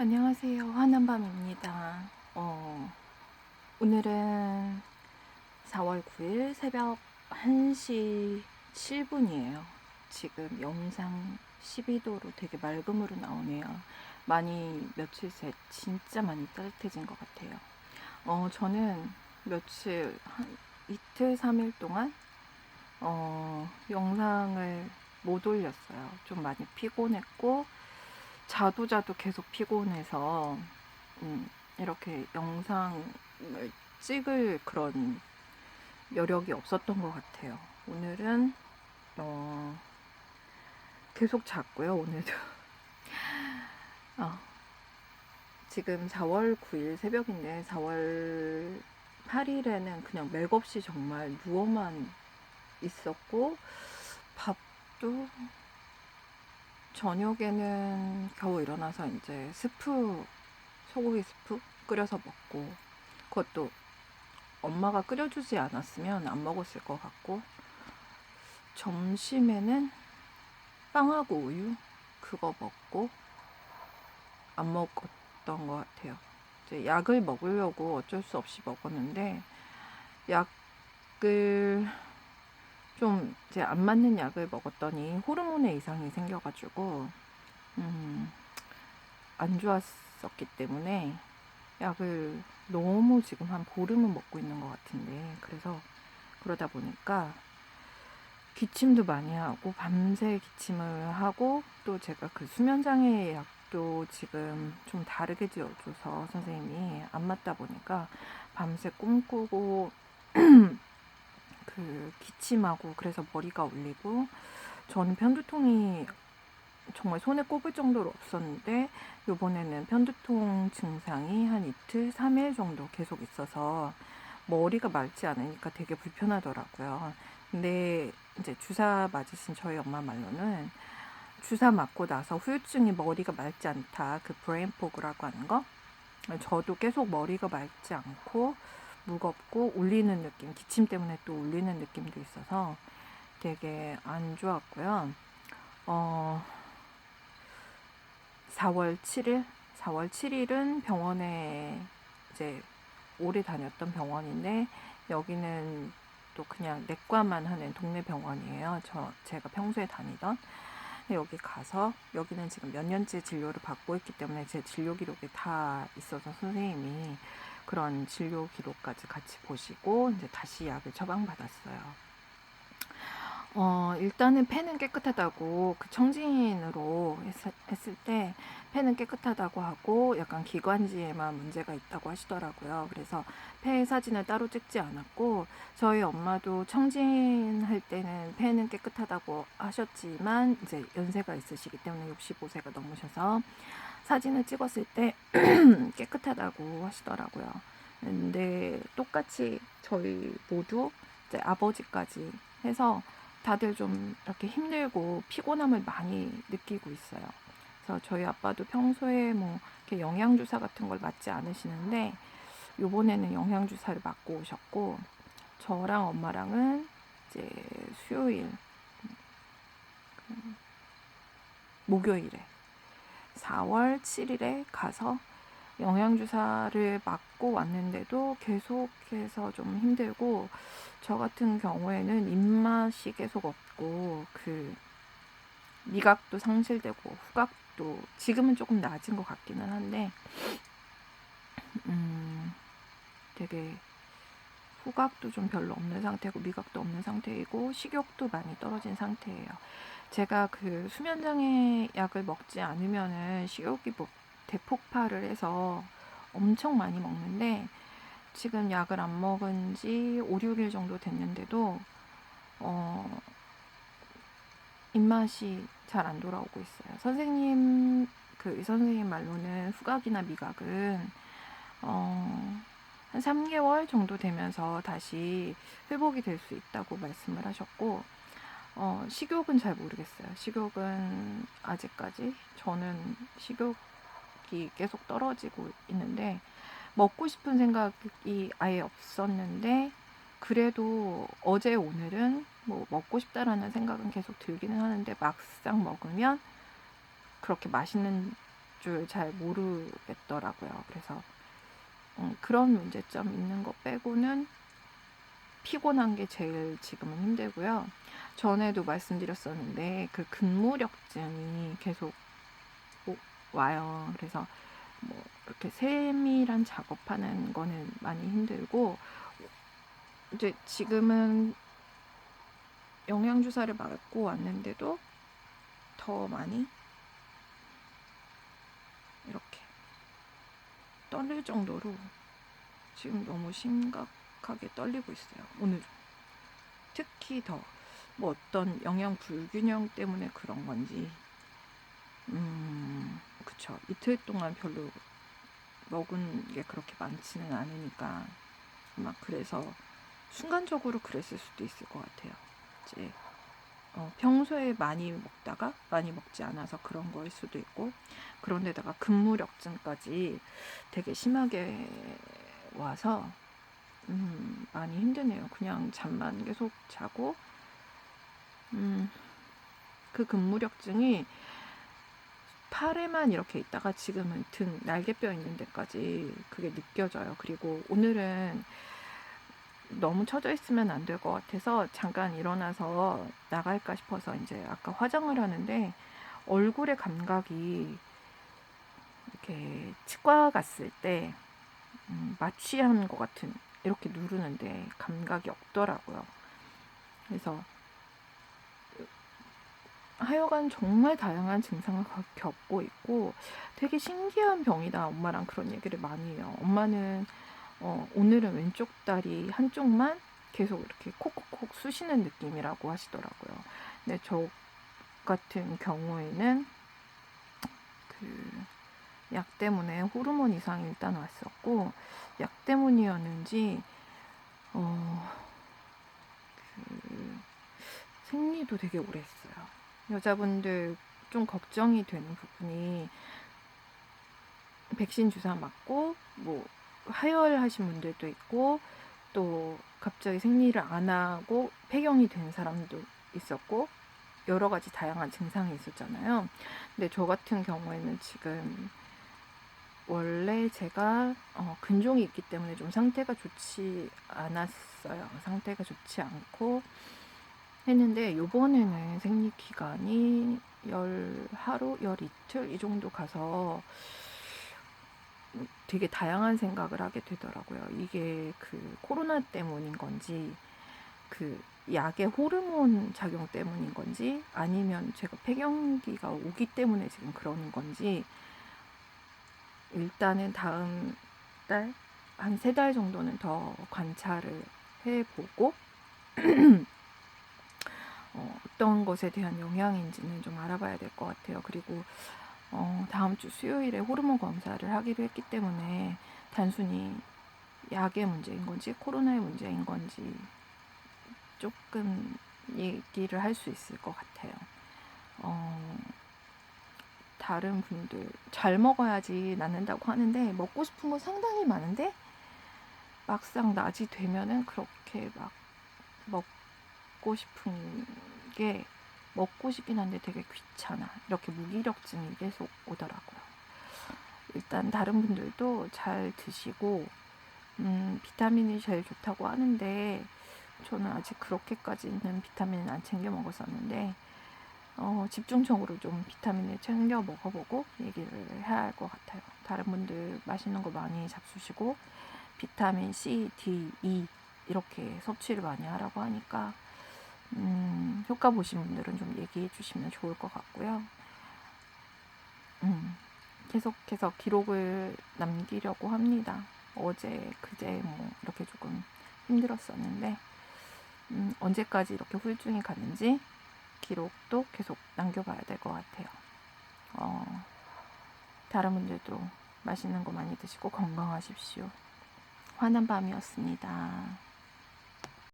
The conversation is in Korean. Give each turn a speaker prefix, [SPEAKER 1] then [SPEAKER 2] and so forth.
[SPEAKER 1] 안녕하세요. 화남밤입니다. 오늘은 4월 9일 새벽 1시 7분이에요. 지금 영상 12도로 되게 맑음으로 나오네요. 많이 며칠 새 진짜 많이 따뜻해진 것 같아요. 저는 며칠 한 이틀 3일 동안 영상을 못 올렸어요. 좀 많이 피곤했고 자도 계속 피곤해서 이렇게 영상을 찍을 그런 여력이 없었던 것 같아요. 오늘은 계속 잤고요. 오늘도 지금 4월 9일 새벽인데 4월 8일에는 그냥 맥없이 정말 누워만 있었고 밥도 저녁에는 겨우 일어나서 이제 소고기 스프 끓여서 먹고, 그것도 엄마가 끓여주지 않았으면 안 먹었을 것 같고, 점심에는 빵하고 우유 그거 먹고 안 먹었던 것 같아요. 이제 약을 먹으려고 어쩔 수 없이 먹었는데, 약을 좀 이제 안 맞는 약을 먹었더니 호르몬에 이상이 생겨가지고 안 좋았었기 때문에 약을 너무 지금 한 보름은 먹고 있는 것 같은데, 그래서 그러다 보니까 기침도 많이 하고 밤새 기침을 하고, 또 제가 그 수면장애 약도 지금 좀 다르게 지어줘서 선생님이 안 맞다 보니까 밤새 꿈꾸고 그 기침하고, 그래서 머리가 울리고, 저는 편두통이 정말 손에 꼽을 정도로 없었는데 요번에는 편두통 증상이 한 이틀, 3일 정도 계속 있어서 머리가 맑지 않으니까 되게 불편하더라고요. 근데 이제 주사 맞으신 저희 엄마 말로는 주사 맞고 나서 후유증이 머리가 맑지 않다, 그 브레인 포그라고 하는 거. 저도 계속 머리가 맑지 않고 무겁고 울리는 느낌, 기침 때문에 또 울리는 느낌도 있어서 되게 안 좋았고요. 4월 7일? 4월 7일은 병원에 이제 오래 다녔던 병원인데, 여기는 또 그냥 내과만 하는 동네 병원이에요. 제가 평소에 다니던. 여기 가서, 여기는 지금 몇 년째 진료를 받고 있기 때문에 제 진료 기록이 다 있어서 선생님이 그런 진료 기록까지 같이 보시고 이제 다시 약을 처방받았어요. 일단은 폐는 깨끗하다고, 그 청진으로 했을 때 폐는 깨끗하다고 하고 약간 기관지에만 문제가 있다고 하시더라고요. 그래서 폐 사진을 따로 찍지 않았고, 저희 엄마도 청진할 때는 폐는 깨끗하다고 하셨지만 이제 연세가 있으시기 때문에 65세가 넘으셔서 사진을 찍었을 때 깨끗하다고 하시더라고요. 근데 똑같이 저희 모두 이제 아버지까지 해서 다들 좀 이렇게 힘들고 피곤함을 많이 느끼고 있어요. 그래서 저희 아빠도 평소에 뭐 이렇게 영양주사 같은 걸 맞지 않으시는데 요번에는 영양주사를 맞고 오셨고, 저랑 엄마랑은 이제 수요일, 목요일에 4월 7일에 가서 영양주사를 맞고 왔는데도 계속해서 좀 힘들고, 저 같은 경우에는 입맛이 계속 없고 그 미각도 상실되고 후각도 지금은 조금 나아진 것 같기는 한데 되게 후각도 좀 별로 없는 상태고 미각도 없는 상태이고 식욕도 많이 떨어진 상태예요. 제가 그 수면장애 약을 먹지 않으면은 식욕이 대폭발을 해서 엄청 많이 먹는데, 지금 약을 안 먹은 지 5, 6일 정도 됐는데도 입맛이 잘 안 돌아오고 있어요. 그 의사 선생님 말로는 후각이나 미각은 한 3개월 정도 되면서 다시 회복이 될 수 있다고 말씀을 하셨고, 식욕은 잘 모르겠어요. 식욕은 아직까지 저는 식욕이 계속 떨어지고 있는데, 먹고 싶은 생각이 아예 없었는데, 그래도 어제 오늘은 뭐 먹고 싶다라는 생각은 계속 들기는 하는데 막상 먹으면 그렇게 맛있는 줄 잘 모르겠더라고요. 그래서 그런 문제점 있는 거 빼고는 피곤한 게 제일 지금은 힘들고요. 전에도 말씀드렸었는데 그 근무력증이 계속 와요. 그래서 뭐 이렇게 세밀한 작업하는 거는 많이 힘들고, 이제 지금은 영양주사를 맞고 왔는데도 더 많이 이렇게 떨릴 정도로 지금 너무 심각하게 떨리고 있어요. 오늘은 특히 더 뭐 어떤 영양 불균형 때문에 그런 건지, 그쵸, 이틀 동안 별로 먹은 게 그렇게 많지는 않으니까 막 그래서 순간적으로 그랬을 수도 있을 것 같아요. 이제 평소에 많이 먹다가 많이 먹지 않아서 그런 거일 수도 있고, 그런데다가 근무력증까지 되게 심하게 와서 많이 힘드네요. 그냥 잠만 계속 자고, 그 근무력증이 팔에만 이렇게 있다가 지금은 등 날개뼈 있는 데까지 그게 느껴져요. 그리고 오늘은 너무 처져 있으면 안 될 것 같아서 잠깐 일어나서 나갈까 싶어서 이제 아까 화장을 하는데, 얼굴의 감각이 이렇게 치과 갔을 때 마취한 것 같은, 이렇게 누르는데 감각이 없더라고요. 그래서 하여간 정말 다양한 증상을 겪고 있고 되게 신기한 병이다. 엄마랑 그런 얘기를 많이 해요. 엄마는 오늘은 왼쪽 다리 한쪽만 계속 이렇게 콕콕콕 쑤시는 느낌이라고 하시더라고요. 근데 저 같은 경우에는 그 약 때문에 호르몬 이상이 일단 왔었고, 약 때문이었는지 그 생리도 되게 오래 했어요. 여자분들 좀 걱정이 되는 부분이, 백신 주사 맞고 뭐 하혈하신 분들도 있고, 또 갑자기 생리를 안 하고 폐경이 된 사람도 있었고, 여러 가지 다양한 증상이 있었잖아요. 근데 저 같은 경우에는 지금 원래 제가 근종이 있기 때문에 좀 상태가 좋지 않았어요. 상태가 좋지 않고 했는데, 요번에는 생리 기간이 열 하루, 열 이틀 이 정도 가서 되게 다양한 생각을 하게 되더라고요. 이게 그 코로나 때문인 건지, 그 약의 호르몬 작용 때문인 건지, 아니면 제가 폐경기가 오기 때문에 지금 그러는 건지, 일단은 다음 달 한 3달 정도는 더 관찰을 해보고 어떤 것에 대한 영향인지는 좀 알아봐야 될 것 같아요. 그리고 다음 주 수요일에 호르몬 검사를 하기로 했기 때문에 단순히 약의 문제인 건지 코로나의 문제인 건지 조금 얘기를 할 수 있을 것 같아요. 다른 분들 잘 먹어야지 낫는다고 하는데, 먹고 싶은 거 상당히 많은데 막상 낮이 되면은 그렇게 막 먹고 싶은 게, 먹고 싶긴 한데 되게 귀찮아, 이렇게 무기력증이 계속 오더라고요. 일단 다른 분들도 잘 드시고, 비타민이 제일 좋다고 하는데 저는 아직 그렇게까지는 비타민은 안 챙겨 먹었었는데, 집중적으로 좀 비타민을 챙겨 먹어보고 얘기를 해야 할 것 같아요. 다른 분들 맛있는 거 많이 잡수시고 비타민 C, D, E 이렇게 섭취를 많이 하라고 하니까 효과 보신 분들은 좀 얘기해 주시면 좋을 것 같고요. 계속해서 기록을 남기려고 합니다. 어제, 그제 뭐 이렇게 조금 힘들었었는데 언제까지 이렇게 후유증이 가는지 기록도 계속 남겨봐야 될 것 같아요. 다른 분들도 맛있는 거 많이 드시고 건강하십시오. 환한 밤이었습니다.